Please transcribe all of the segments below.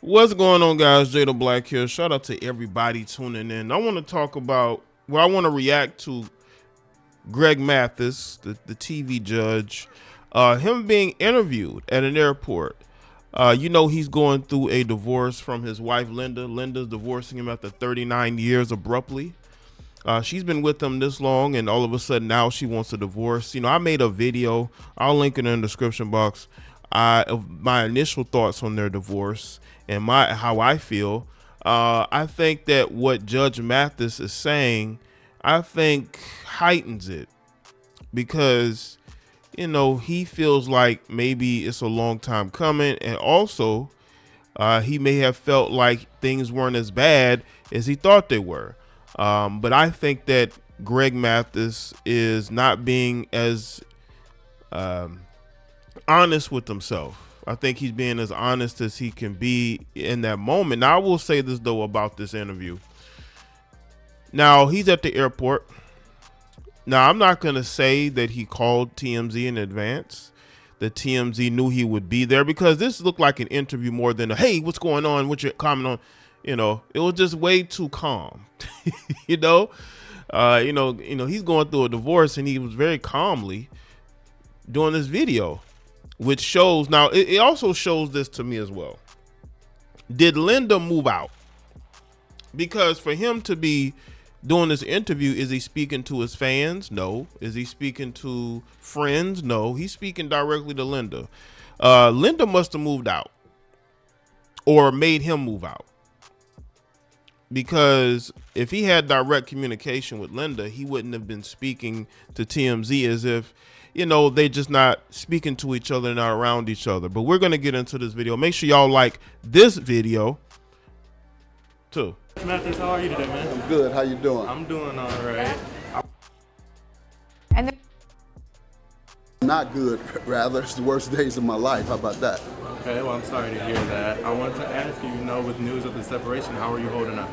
What's going on, guys? Jay the Black here. Shout out to everybody tuning in. I want to talk about, I want to react to Greg Mathis, the TV judge, him being interviewed at an airport. He's going through a divorce from his wife, Linda. Linda's divorcing him after 39 years abruptly. She's been with him this long, and all of a sudden now she wants a divorce. I made a video. I'll link it in the description box. Of my initial thoughts on their divorce and how I feel. I think that what Judge Mathis is saying, I think heightens it because he feels like maybe it's a long time coming, and also he may have felt like things weren't as bad as he thought they were. But I think that Greg Mathis is not being as honest with himself. I think he's being as honest as he can be in that moment. Now, I will say this though about this interview. Now, he's at the airport. Now, I'm not going to say that he called TMZ in advance, that TMZ knew he would be there, because this looked like an interview more than a, hey, what's going on? What's your comment on? It was just way too calm. He's going through a divorce, and he was very calmly doing this video, which shows, now it also shows this to me as well. Did Linda move out? Because for him to be doing this interview, is he speaking to his fans? No. Is he speaking to friends? No. He's speaking directly to Linda. Linda must have moved out or made him move out, because if he had direct communication with Linda, he wouldn't have been speaking to TMZ as if they just not speaking to each other, not around each other. But we're going to get into this video. Make sure y'all like this video too. Mathis, how are you today, man? I'm good. How you doing? I'm doing all right. And Not good, rather. It's the worst days of my life. How about that? Okay, well, I'm sorry to hear that. I wanted to ask you, with news of the separation, how are you holding up?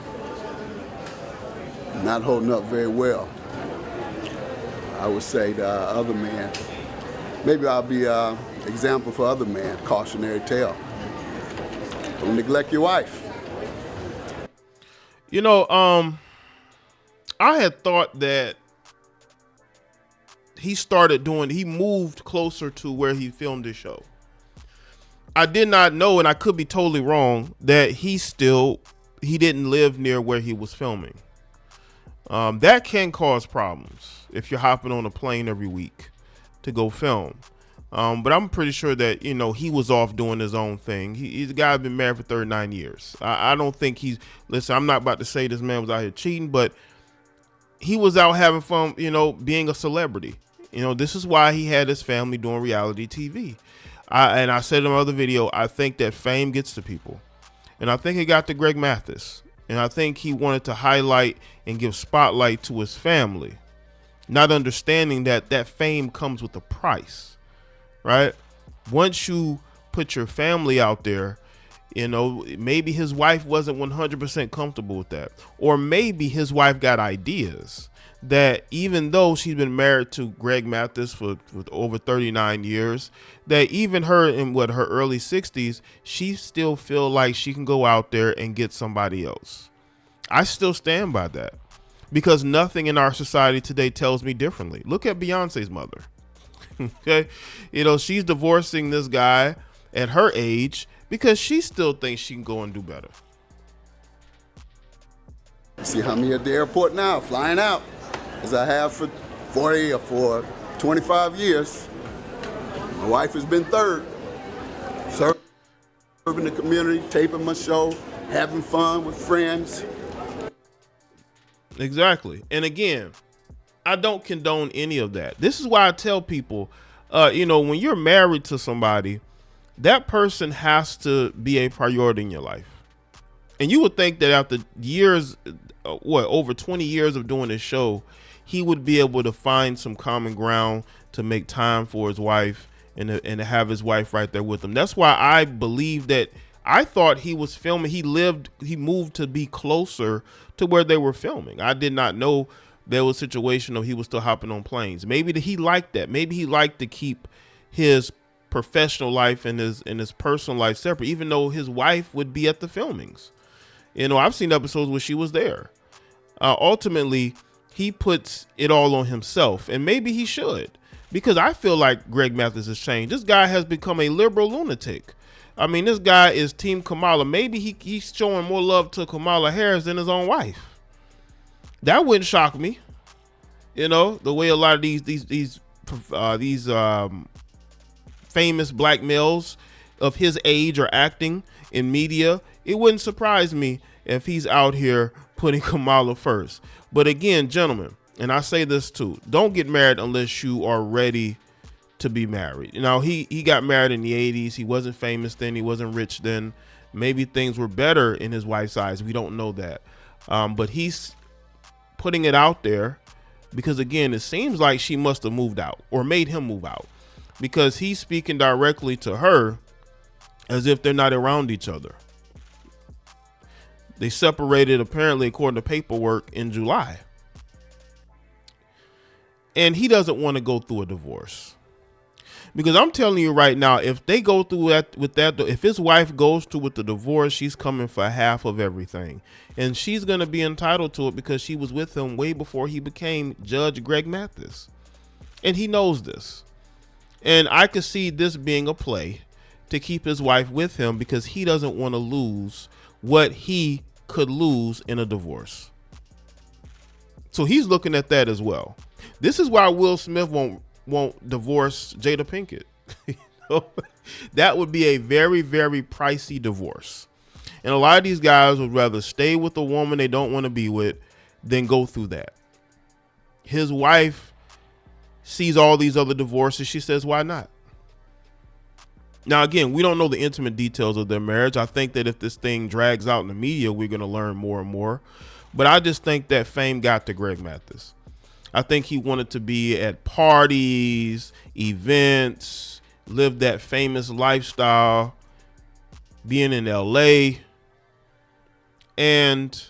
Not holding up very well. I would say the other man, maybe I'll be an example for other men, cautionary tale. Don't neglect your wife. I had thought that he moved closer to where he filmed his show. I did not know, and I could be totally wrong, that he didn't live near where he was filming. That can cause problems if you're hopping on a plane every week to go film. But I'm pretty sure that, he was off doing his own thing. He's a guy who's been married for 39 years. I don't think listen, I'm not about to say this man was out here cheating, but he was out having fun, being a celebrity. This is why he had his family doing reality TV. And I said in my other video, I think that fame gets to people. And I think it got to Greg Mathis. And I think he wanted to highlight and give spotlight to his family, not understanding that fame comes with a price, right? Once you put your family out there, maybe his wife wasn't 100% comfortable with that. Or maybe his wife got ideas that, even though she's been married to Greg Mathis for over 39 years, that even her in her early 60s, she still feel like she can go out there and get somebody else. I still stand by that, because nothing in our society today tells me differently. Look at Beyonce's mother. Okay, she's divorcing this guy at her age because she still thinks she can go and do better. See how me at the airport now, flying out, as I have for 40 or for 25 years. My wife has been third, serving the community, taping my show, having fun with friends. Exactly. And again, I don't condone any of that. This is why I tell people, when you're married to somebody, that person has to be a priority in your life. And you would think that after years, over 20 years of doing this show, he would be able to find some common ground to make time for his wife and to have his wife right there with him. That's why I believe that I thought he was filming. He moved to be closer to where they were filming. I did not know there was a situation of he was still hopping on planes. Maybe he liked that. Maybe he liked to keep his professional life and his personal life separate, even though his wife would be at the filmings. You know, I've seen episodes where she was there. Ultimately, he puts it all on himself, and maybe he should, because I feel like Greg Mathis has changed. This guy has become a liberal lunatic. I mean, this guy is Team Kamala. Maybe he's showing more love to Kamala Harris than his own wife. That wouldn't shock me. You know, the way a lot of these famous black males of his age are acting in media, it wouldn't surprise me if he's out here putting Kamala first. But again, gentlemen, and I say this too, don't get married unless you are ready to be married. You know, he got married in the 80s. He wasn't famous then. He wasn't rich then. Maybe things were better in his wife's eyes. We don't know that. But he's putting it out there because, again, it seems like she must have moved out or made him move out, because he's speaking directly to her as if they're not around each other. They separated, apparently, according to paperwork, in July. And he doesn't want to go through a divorce. Because I'm telling you right now, if they go through that with that, if his wife goes through with the divorce, she's coming for half of everything. And she's going to be entitled to it because she was with him way before he became Judge Greg Mathis. And he knows this. And I could see this being a play to keep his wife with him because he doesn't want to lose what he could lose in a divorce. So he's looking at that as well. This is why Will Smith won't divorce Jada Pinkett. That would be a very, very pricey divorce. And a lot of these guys would rather stay with a woman they don't want to be with than go through that. His wife sees all these other divorces. She says, why not? Now, again, we don't know the intimate details of their marriage. I think that if this thing drags out in the media, we're going to learn more and more. But I just think that fame got to Greg Mathis. I think he wanted to be at parties, events, live that famous lifestyle, being in LA. And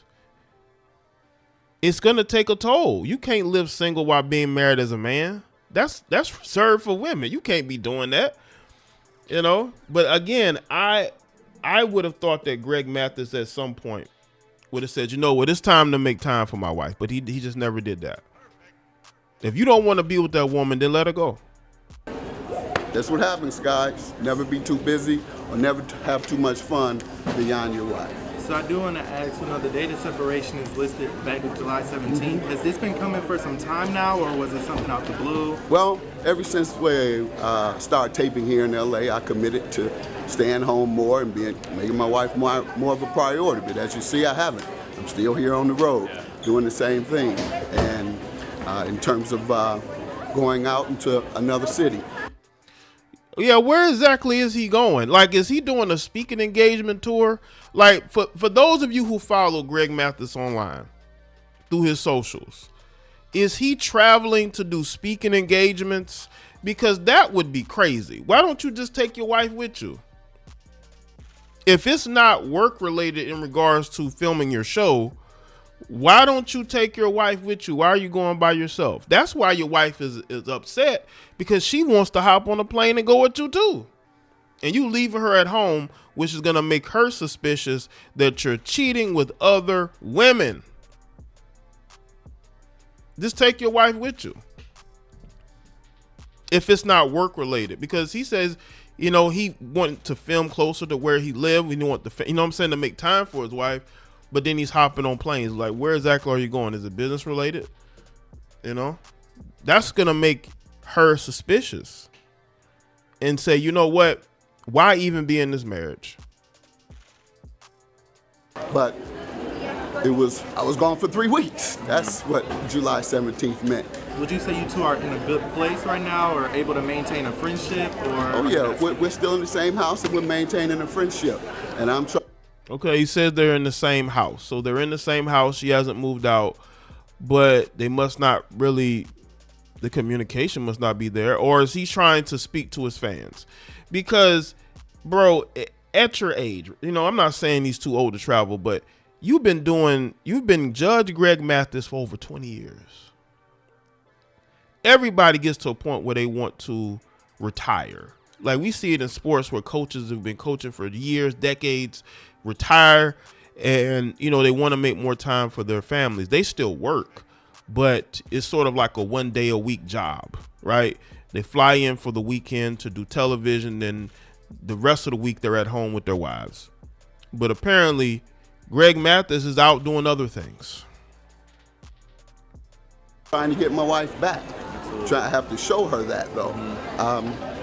it's going to take a toll. You can't live single while being married as a man. That's reserved for women. You can't be doing that. You know, but again, I would have thought that Greg Mathis at some point would have said, you know what, it's time to make time for my wife. But he just never did that. If you don't want to be with that woman, then let her go. That's what happens, guys. Never be too busy or never have too much fun beyond your wife. So I do want to ask, the date of separation is listed back in July 17th. Has this been coming for some time now, or was it something out the blue? Well, ever since we started taping here in LA, I committed to staying home more and making my wife more of a priority. But as you see, I haven't. I'm still here on the road doing the same thing. And in terms of going out into another city. Yeah, where exactly is he going? Like, is he doing a speaking engagement tour? Like, for those of you who follow Greg Mathis online through his socials, is he traveling to do speaking engagements? Because that would be crazy. Why don't you just take your wife with you? If it's not work related in regards to filming your show, why don't you take your wife with you? Why are you going by yourself? That's why your wife is upset, because she wants to hop on a plane and go with you too. And you leaving her at home, which is going to make her suspicious that you're cheating with other women. Just take your wife with you. If it's not work related, because he says, he wanted to film closer to where he lived. He want to make time for his wife. But then he's hopping on planes. Like, where exactly are you going? Is it business related? That's going to make her suspicious and say, you know what? Why even be in this marriage? But I was gone for 3 weeks. That's what July 17th meant. Would you say you two are in a good place right now, or able to maintain a friendship? Oh, yeah. We're still in the same house and we're maintaining a friendship. And I'm trying. Okay, he says they're in the same house. So they're in the same house. She hasn't moved out, but they must not really, the communication must not be there. Or is he trying to speak to his fans? Because, bro, at your age, I'm not saying he's too old to travel, but you've been Judge Greg Mathis for over 20 years. Everybody gets to a point where they want to retire. Like we see it in sports where coaches have been coaching for years, decades, retire, and they want to make more time for their families. They still work, but it's sort of like a 1 day a week job, right? They fly in for the weekend to do television, and the rest of the week they're at home with their wives. But apparently Greg Mathis is out doing other things. Trying to get my wife back. I have to show her that, though.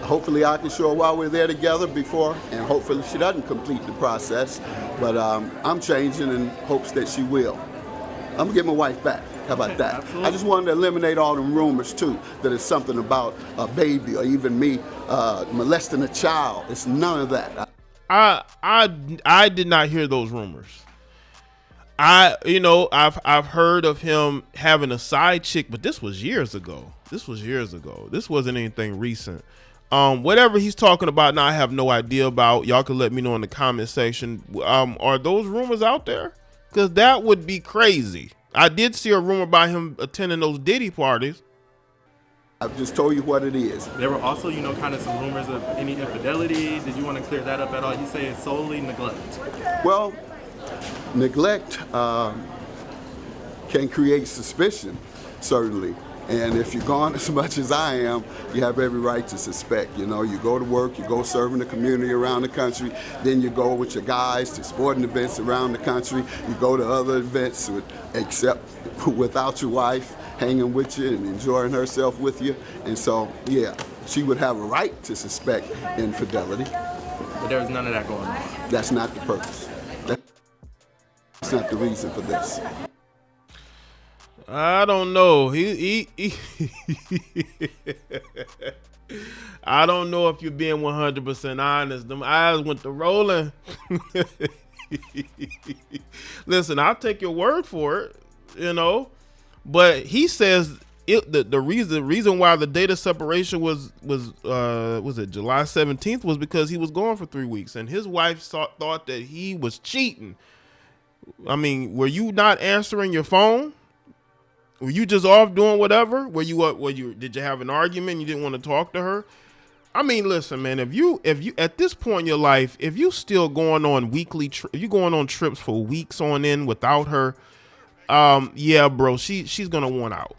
Hopefully I can show her while we're there together before, and hopefully she doesn't complete the process. But I'm changing in hopes that she will. I'm gonna get my wife back. How about that? Absolutely. I just wanted to eliminate all them rumors too, that it's something about a baby or even me molesting a child. It's none of that. I did not hear those rumors. I've heard of him having a side chick, but this was years ago. This wasn't anything recent. Whatever he's talking about now, I have no idea about. Y'all can let me know in the comment section. Are those rumors out there? Because that would be crazy. I did see a rumor about him attending those Diddy parties. I've just told you what it is. There were also, kind of some rumors of any infidelity. Did you want to clear that up at all? You say it's solely neglect. Well, neglect can create suspicion, certainly. And if you're gone as much as I am, you have every right to suspect. You go to work, you go serve in the community around the country, then you go with your guys to sporting events around the country, you go to other events except without your wife hanging with you and enjoying herself with you. And so, yeah, she would have a right to suspect infidelity. But there was none of that going on. That's not the purpose. That's not the reason for this. I don't know. I don't know if you're being 100% honest. Them eyes went to rolling. Listen, I'll take your word for it, But he says the reason why the data separation was it July 17th was because he was gone for 3 weeks, and his wife thought that he was cheating. I mean, were you not answering your phone? Were you just off doing whatever? Did you have an argument? You didn't want to talk to her? I mean, listen, man, if you at this point in your life, if you still going on if you going on trips for weeks on end without her, yeah, bro, she's going to want out.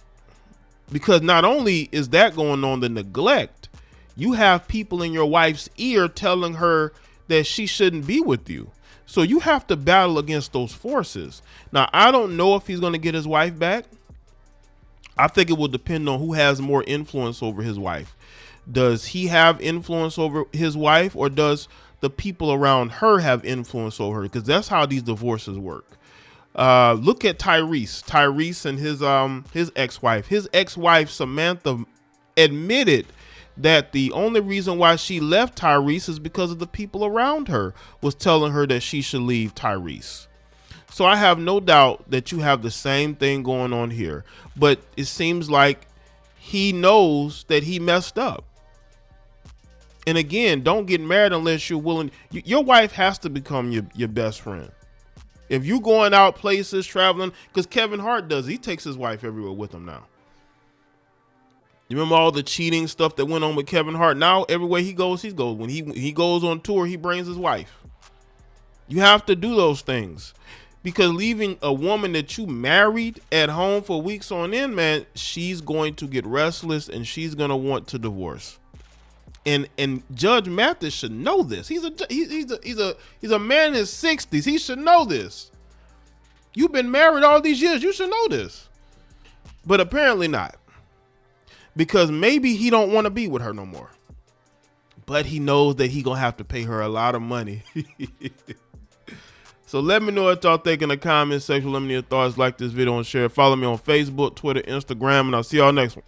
Because not only is that going on, the neglect, you have people in your wife's ear telling her that she shouldn't be with you. So you have to battle against those forces. Now, I don't know if he's going to get his wife back. I think it will depend on who has more influence over his wife. Does he have influence over his wife, or does the people around her have influence over her? Because that's how these divorces work. Look at Tyrese and his ex-wife. His ex-wife, Samantha, admitted that the only reason why she left Tyrese is because of the people around her was telling her that she should leave Tyrese. So I have no doubt that you have the same thing going on here, but it seems like he knows that he messed up. And again, don't get married unless you're willing. Your wife has to become your best friend. If you going out places, traveling, because Kevin Hart does, he takes his wife everywhere with him now. You remember all the cheating stuff that went on with Kevin Hart? Now everywhere he goes, he goes. When he goes on tour, he brings his wife. You have to do those things. Because leaving a woman that you married at home for weeks on end, man, she's going to get restless and she's going to want to divorce. And Judge Mathis should know this. He's a man in his 60s. He should know this. You've been married all these years. You should know this. But apparently not. Because maybe he don't want to be with her no more. But he knows that he gonna have to pay her a lot of money. So let me know what y'all think in the comment section. Let me know your thoughts. Like this video and share. Follow me on Facebook, Twitter, Instagram, and I'll see y'all next one.